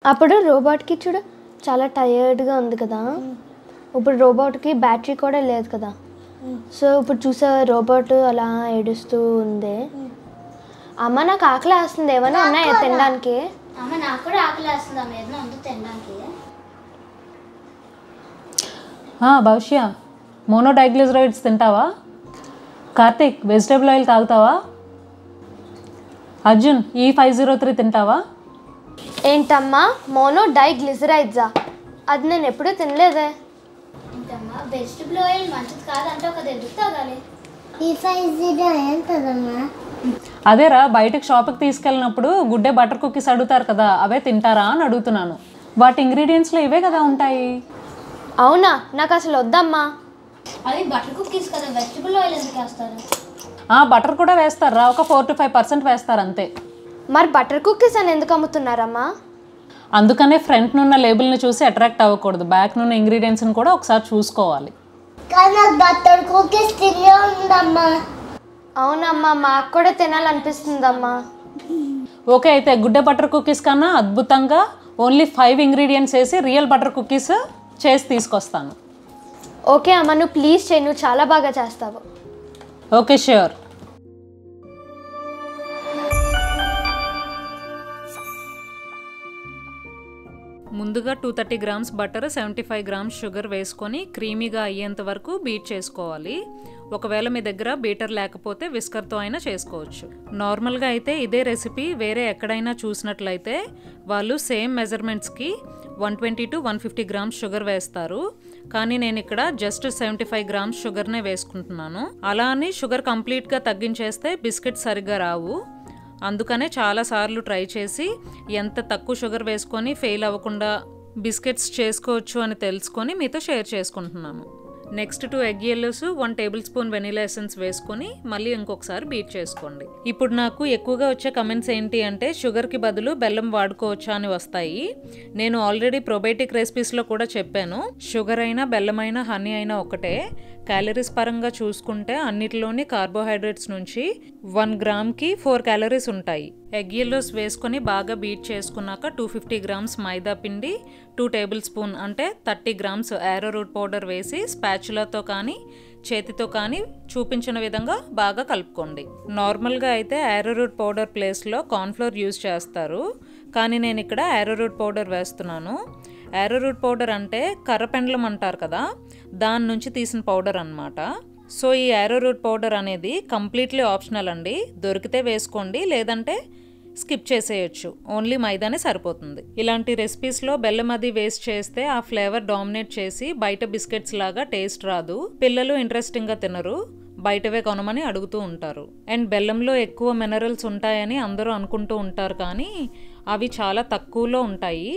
అప్పుడు రోబోట్కి చూడు చాలా టైర్డ్గా ఉంది కదా, ఇప్పుడు రోబోట్కి బ్యాటరీ కూడా లేదు కదా. సో ఇప్పుడు చూసా రోబోట్ అలా ఏడుస్తూ ఉంది. అమ్మ నాకు ఆకలి వేస్తుంది, ఏమైనా ఉన్నాయా తినడానికి? అమ్మ నాకు కూడా ఆకలి వేస్తుంది, అమ్మ ఏదైనా ఉంది తినడానికి. భవిష్య మోనోడైగ్లిజరైడ్స్ తింటావా? కార్తిక్ వెజిటేబుల్ ఆయిల్ తాగుతావా? అర్జున్ E503 తింటావా? ఏంటమ్మా మోనోడైగ్లిజరైడ్సా? అది నేను ఎప్పుడూ తినలేదే. ఏంటమ్మా వెజిటబుల్ ఆయిల్ మంచిది కాదంటే ఒక దగ్గర తాగాలి. అదేరా, బయటకు షాప్కి తీసుకెళ్ళినప్పుడు గుడ్డే బటర్ కుకీస్ అడుగుతారు కదా, అవే తింటారా అని అడుగుతున్నాను. వాటి ఇంగ్రీడియంట్స్లో ఇవే కదా ఉంటాయి. అవునా, నాకు అసలు వద్దమ్మా. అవి బటర్ కుకీస్ కదా, వెజిటబుల్ ఆయిల్ ఎందుకు వేస్తారు? బటర్ కూడా వేస్తారా, ఒక 4 to 5% వేస్తారు అంతే. మరి బటర్ కుకీస్ అని ఎందుకు అమ్ముతున్నారమ్మా? అందుకనే ఫ్రంట్ నున్న లేబుల్ని చూసి అట్రాక్ట్ అవ్వకూడదు, బ్యాక్ నున్న ఇంగ్రీడియంట్స్ని కూడా ఒకసారి చూసుకోవాలి. బటర్ కుకీస్ తినే ఉందమ్మా. అవునమ్మా, మాకు కూడా తినాలనిపిస్తుందమ్మా. ఓకే, అయితే గుడ్డే బటర్ కుకీస్ కన్నా అద్భుతంగా ఓన్లీ 5 ఇంగ్రీడియంట్స్ వేసి రియల్ బటర్ కుకీస్ చేసి తీసుకొస్తాను. ఓకే అమ్మ, నువ్వు ప్లీజ్ చేయి, నువ్వు చాలా బాగా చేస్తావు. Okay, sure. ముందుగా 230 grams బటర్, 75 grams షుగర్ వేసుకొని క్రీమీగా అయ్యేంత వరకు బీట్ చేసుకోవాలి. ఒకవేళ మీ దగ్గర బీటర్ లేకపోతే విస్కర్తో అయినా చేసుకోవచ్చు. నార్మల్గా అయితే ఇదే రెసిపీ వేరే ఎక్కడైనా చూసినట్లయితే వాళ్ళు సేమ్ మెజర్మెంట్స్కి 120 to 150 grams షుగర్ వేస్తారు. కానీ నేను ఇక్కడ జస్ట్ 75 grams షుగర్నే వేసుకుంటున్నాను. అలా అని షుగర్ కంప్లీట్గా తగ్గించేస్తే బిస్కెట్ సరిగ్గా రావు. అందుకనే చాలాసార్లు ట్రై చేసి ఎంత తక్కువ షుగర్ వేసుకొని ఫెయిల్ అవ్వకుండా బిస్కెట్స్ చేసుకోవచ్చు అని తెలుసుకొని మీతో షేర్ చేసుకుంటున్నాను. Next 2 egg yellows, 1 tablespoon vanilla essence వేసుకొని మళ్ళీ ఇంకొకసారి బీట్ చేసుకోండి. ఇప్పుడు నాకు ఎక్కువగా వచ్చే కమెంట్స్ ఏంటి అంటే షుగర్కి బదులు బెల్లం వాడుకోవచ్చా అని వస్తాయి. నేను ఆల్రెడీ ప్రోబయోటిక్ రెసిపీస్లో కూడా చెప్పాను, షుగర్ అయినా బెల్లం అయినా హనీ అయినా ఒకటే. క్యాలరీస్ పరంగా చూసుకుంటే అన్నిటిలోని కార్బోహైడ్రేట్స్ నుంచి 1 గ్రామ్కి 4 calories ఉంటాయి. ఎగ్ yellows వేసుకొని బాగా బీట్ చేసుకున్నాక 250 grams మైదా పిండి, 2 tablespoon అంటే 30 grams యారోరూట్ పౌడర్ వేసి స్పాచులాతో కానీ చేతితో కానీ చూపించిన విధంగా బాగా కలుపుకోండి. నార్మల్గా అయితే యారోరూట్ పౌడర్ ప్లేస్లో కార్న్ఫ్లోర్ యూజ్ చేస్తారు, కానీ నేను ఇక్కడ యారోరూట్ పౌడర్ వేస్తున్నాను. యారోరూట్ పౌడర్ అంటే కర్రపెండలం అంటారు కదా, దాని నుంచి తీసిన పౌడర్ అన్నమాట. సో ఈ యారోరూట్ పౌడర్ అనేది కంప్లీట్లీ ఆప్షనల్ అండి, దొరికితే వేసుకోండి, లేదంటే స్కిప్ చేసేయచ్చు. ఓన్లీ మైదానే సరిపోతుంది. ఇలాంటి రెసిపీస్లో బెల్లం అది వేస్ట్ చేస్తే ఆ ఫ్లేవర్ డామినేట్ చేసి బయట బిస్కెట్స్ లాగా టేస్ట్ రాదు, పిల్లలు ఇంట్రెస్టింగ్గా తినరు, బయటవే కొనమని అడుగుతూ ఉంటారు. అండ్ బెల్లంలో ఎక్కువ మినరల్స్ ఉంటాయని అందరూ అనుకుంటూ ఉంటారు, కానీ అవి చాలా తక్కువలో ఉంటాయి.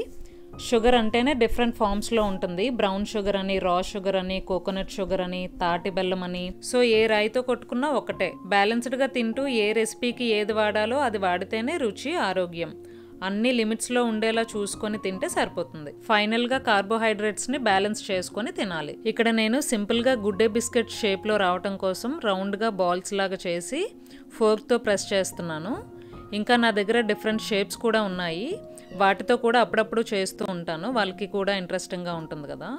షుగర్ అంటేనే డిఫరెంట్ ఫామ్స్లో ఉంటుంది, బ్రౌన్ షుగర్ అని, రా షుగర్ అని, కోకోనట్ షుగర్ అని, తాటి బెల్లం అని. సో ఏ రాయితో కొట్టుకున్నా ఒకటే. బ్యాలెన్స్డ్గా తింటూ ఏ రెసిపీకి ఏది వాడాలో అది వాడితేనే రుచి, ఆరోగ్యం అన్ని లిమిట్స్లో ఉండేలా చూసుకొని తింటే సరిపోతుంది. ఫైనల్గా కార్బోహైడ్రేట్స్ని బ్యాలెన్స్ చేసుకొని తినాలి. ఇక్కడ నేను సింపుల్గా గుడ్డే బిస్కెట్ షేప్లో రావటం కోసం రౌండ్గా బాల్స్ లాగా చేసి ఫోర్క్తో ప్రెస్ చేస్తున్నాను. ఇంకా నా దగ్గర డిఫరెంట్ షేప్స్ కూడా ఉన్నాయి, వాటితో కూడా అప్పుడప్పుడు చేస్తూ ఉంటాను, వాళ్ళకి కూడా ఇంట్రెస్టింగ్గా ఉంటుంది కదా.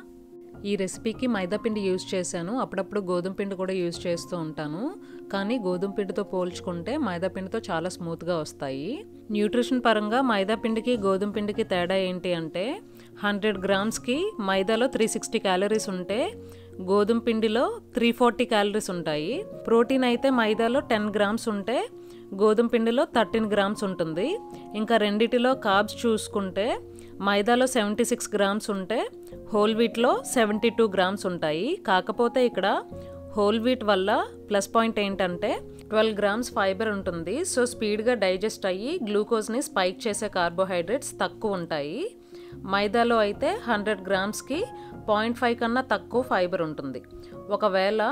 ఈ రెసిపీకి మైదా పిండి యూజ్ చేశాను, అప్పుడప్పుడు గోధుమ పిండి కూడా యూజ్ చేస్తూ ఉంటాను, కానీ గోధుమ పిండితో పోల్చుకుంటే మైదా పిండితో చాలా స్మూత్గా వస్తాయి. న్యూట్రిషన్ పరంగా మైదా పిండికి గోధుమ పిండికి తేడా ఏంటి అంటే 100 గ్రామ్స్కి మైదాలో 360 calories ఉంటే గోధుమ పిండిలో 340 calories ఉంటాయి. ప్రోటీన్ అయితే మైదాలో 10 grams ఉంటే గోధుమ పిండిలో 13 grams ఉంటుంది. ఇంకా రెండిటిలో కార్బ్స్ చూసుకుంటే మైదాలో 76 grams ఉంటే హోల్ వీట్లో 72 grams ఉంటాయి. కాకపోతే ఇక్కడ హోల్ వీట్ వల్ల ప్లస్ పాయింట్ ఏంటంటే 12 grams ఫైబర్ ఉంటుంది. సో స్పీడ్గా డైజెస్ట్ అయ్యి గ్లూకోజ్ని స్పైక్ చేసే కార్బోహైడ్రేట్స్ తక్కువ ఉంటాయి. మైదాలో అయితే 100 గ్రామ్స్కి 0.5 కన్నా తక్కువ ఫైబర్ ఉంటుంది. ఒకవేళ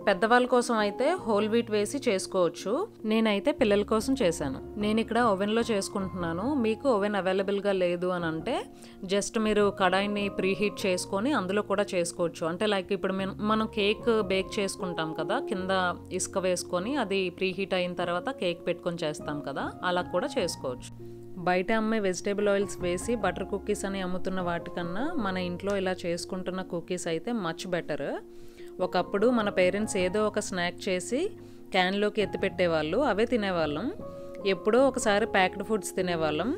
పెద్దవాళ్ళ కోసం అయితే హోల్ వీట్ వేసి చేసుకోవచ్చు, నేనైతే పిల్లల కోసం చేశాను. నేను ఇక్కడ ఓవెన్లో చేసుకుంటున్నాను. మీకు ఓవెన్ అవైలబుల్గా లేదు అని అంటే జస్ట్ మీరు కడాయిని ప్రీహీట్ చేసుకొని అందులో కూడా చేసుకోవచ్చు. అంటే లైక్ ఇప్పుడు మనం కేక్ బేక్ చేసుకుంటాం కదా, కింద ఇసుక వేసుకొని అది ప్రీహీట్ అయిన తర్వాత కేక్ పెట్టుకొని చేస్తాం కదా, అలా కూడా చేసుకోవచ్చు. బయట అమ్మే వెజిటేబుల్ ఆయిల్స్ వేసి బటర్ కుకీస్ అని అమ్ముతున్న వాటికన్నా మన ఇంట్లో ఇలా చేసుకుంటున్న కుకీస్ అయితే మచ్ బెటర్. ఒకప్పుడు మన పేరెంట్స్ ఏదో ఒక స్నాక్ చేసి క్యాన్లోకి ఎత్తిపెట్టేవాళ్ళు, అవే తినేవాళ్ళం. ఎప్పుడో ఒకసారి ప్యాక్డ్ ఫుడ్స్ తినేవాళ్ళం.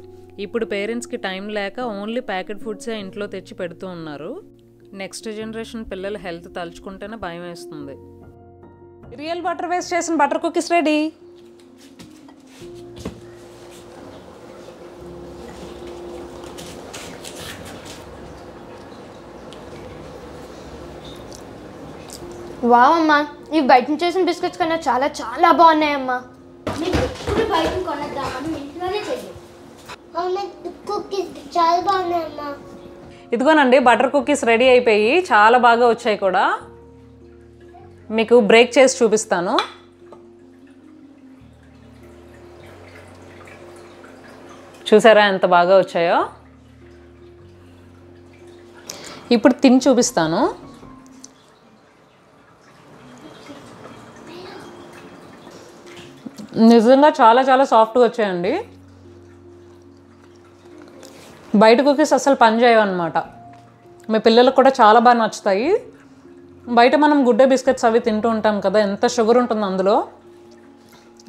ఇప్పుడు పేరెంట్స్కి టైం లేక ఓన్లీ ప్యాకెట్ ఫుడ్సే ఇంట్లో తెచ్చి పెడుతూ ఉన్నారు. నెక్స్ట్ జనరేషన్ పిల్లల హెల్త్ తలుచుకుంటేనే భయం వేస్తుంది. రియల్ బటర్ వేస్ట్ చేసిన బటర్ కుకీస్ రెడీ. వావ్ అమ్మా, ఇవి బయట నుంచి చేసిన బిస్కెట్స్ కన్నా చాలా చాలా బాగున్నాయమ్మా. మీకు ఇప్పుడు బయట కొనద్దాం, మనం ఇంట్లోనే చెయ్యి. అవును, కుకీస్ చాలా బాగున్నాయమ్మా. ఇదిగోనండి బటర్ కుకీస్ రెడీ అయిపోయి చాలా బాగా వచ్చాయి కూడా. మీకు బ్రేక్ చేసి చూపిస్తాను. చూసారా ఎంత బాగా వచ్చాయో. ఇప్పుడు తిని చూపిస్తాను. నిజంగా చాలా చాలా సాఫ్ట్గా వచ్చాయండి. బయట కుకీస్ అసలు పని చేయవన్నమాట. మీ పిల్లలకు కూడా చాలా బాగా నచ్చుతాయి. బయట మనం గుడ్డే బిస్కెట్స్ అవి తింటూ ఉంటాం కదా, ఎంత షుగర్ ఉంటుంది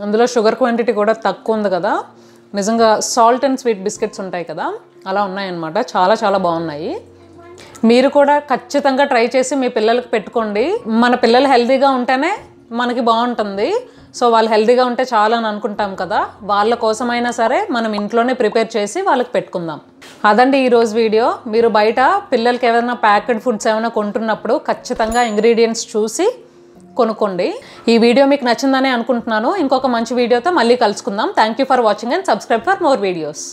అందులో షుగర్ క్వాంటిటీ కూడా తక్కువ ఉంది కదా. నిజంగా సాల్ట్ అండ్ స్వీట్ బిస్కెట్స్ ఉంటాయి కదా, అలా ఉన్నాయన్నమాట. చాలా చాలా బాగున్నాయి. మీరు కూడా ఖచ్చితంగా ట్రై చేసి మీ పిల్లలకు పెట్టుకోండి. మన పిల్లలు హెల్తీగా ఉంటేనే మనకి బాగుంటుంది. సో వాళ్ళు హెల్తీగా ఉంటే చాలా అని అనుకుంటాం కదా, వాళ్ళ కోసమైనా సరే మనం ఇంట్లోనే ప్రిపేర్ చేసి వాళ్ళకి పెట్టుకుందాం. అదండి ఈరోజు వీడియో. మీరు బయట పిల్లలకి ఏమైనా ప్యాకెడ్ ఫుడ్స్ ఏమైనా కొంటున్నప్పుడు ఖచ్చితంగా ఇంగ్రీడియంట్స్ చూసి కొనుక్కోండి. ఈ వీడియో మీకు నచ్చిందని అనుకుంటున్నాను. ఇంకొక మంచి వీడియోతో మళ్ళీ కలుసుకుందాం. Thank you for watching and subscribe for more videos.